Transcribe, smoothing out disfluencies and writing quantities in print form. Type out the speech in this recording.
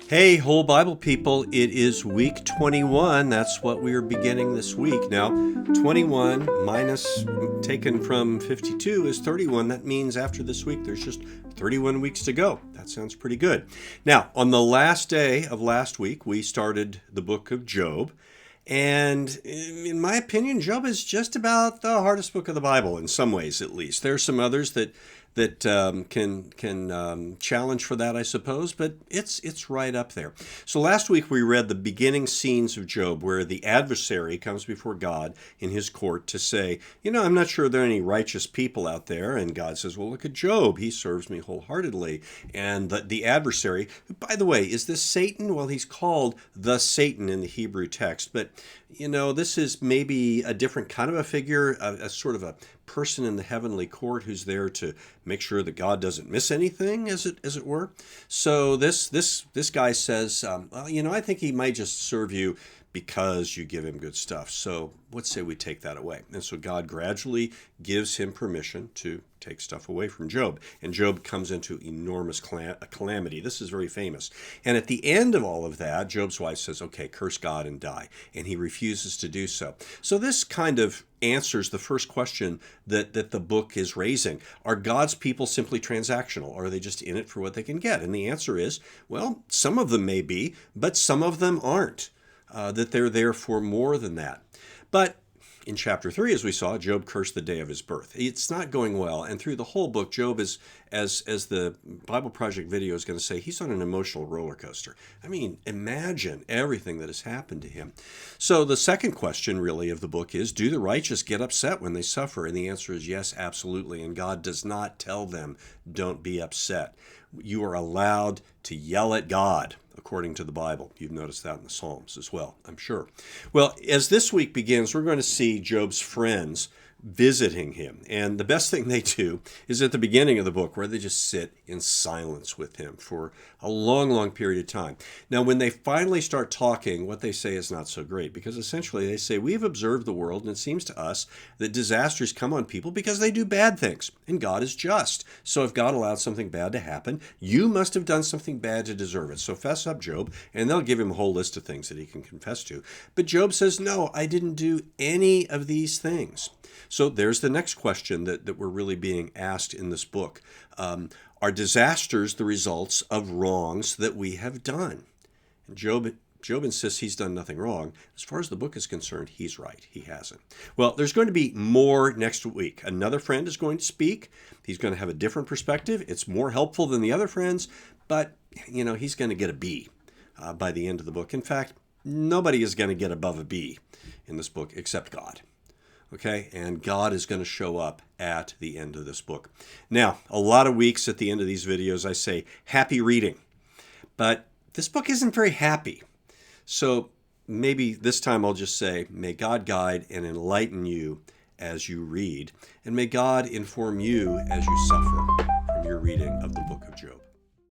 Hey, whole Bible people, it is week 21. That's what we are beginning this week. Now, 21 minus taken from 52 is 31. That means after this week, there's just 31 weeks to go. That sounds pretty good. Now, on the last day of last week, we started the book of Job. And in my opinion, Job is just about the hardest book of the Bible, in some ways at least. There are some others that can challenge for that, I suppose, but it's right up there. So last week we read the beginning scenes of Job, where the adversary comes before God in his court to say, I'm not sure there are any righteous people out there. And God says, well, look at Job. He serves me wholeheartedly. And the adversary, by the way, is this Satan? Well, he's called the Satan in the Hebrew text, but this is maybe a different kind of a figure, a sort of a person in the heavenly court who's there to make sure that God doesn't miss anything, as it were. So this guy says, I think he might just serve you because you give him good stuff. So let's say we take that away. And so God gradually gives him permission to take stuff away from Job. And Job comes into enormous calamity. This is very famous. And at the end of all of that, Job's wife says, okay, curse God and die. And he refuses to do so. So this kind of answers the first question that the book is raising. Are God's people simply transactional? Or are they just in it for what they can get? And the answer is, well, some of them may be, but some of them aren't. That they're there for more than that. But in chapter 3, as we saw, Job cursed the day of his birth. It's not going well. And through the whole book, Job is, as the Bible Project video is going to say, he's on an emotional roller coaster. I mean, imagine everything that has happened to him. So the second question, really, of the book is, do the righteous get upset when they suffer? And the answer is yes, absolutely. And God does not tell them, don't be upset. You are allowed to yell at God, according to the Bible. You've noticed that in the Psalms as well, I'm sure. Well, as this week begins, we're going to see Job's friends visiting him. And the best thing they do is at the beginning of the book, where they just sit in silence with him for a long, long period of time. Now, when they finally start talking, what they say is not so great, because essentially they say, we've observed the world, and it seems to us that disasters come on people because they do bad things, and God is just. So if God allowed something bad to happen, you must have done something bad to deserve it. So fess up, Job, and they'll give him a whole list of things that he can confess to. But Job says, no, I didn't do any of these things. So there's the next question that we're really being asked in this book. Are disasters the results of wrongs that we have done? And Job insists he's done nothing wrong. As far as the book is concerned, he's right. He hasn't. Well, there's going to be more next week. Another friend is going to speak. He's going to have a different perspective. It's more helpful than the other friends, but, he's going to get a B by the end of the book. In fact, nobody is going to get above a B in this book except God. Okay, and God is going to show up at the end of this book. Now, a lot of weeks at the end of these videos, I say, happy reading. But this book isn't very happy. So maybe this time I'll just say, may God guide and enlighten you as you read. And may God inform you as you suffer from your reading of the book of Job.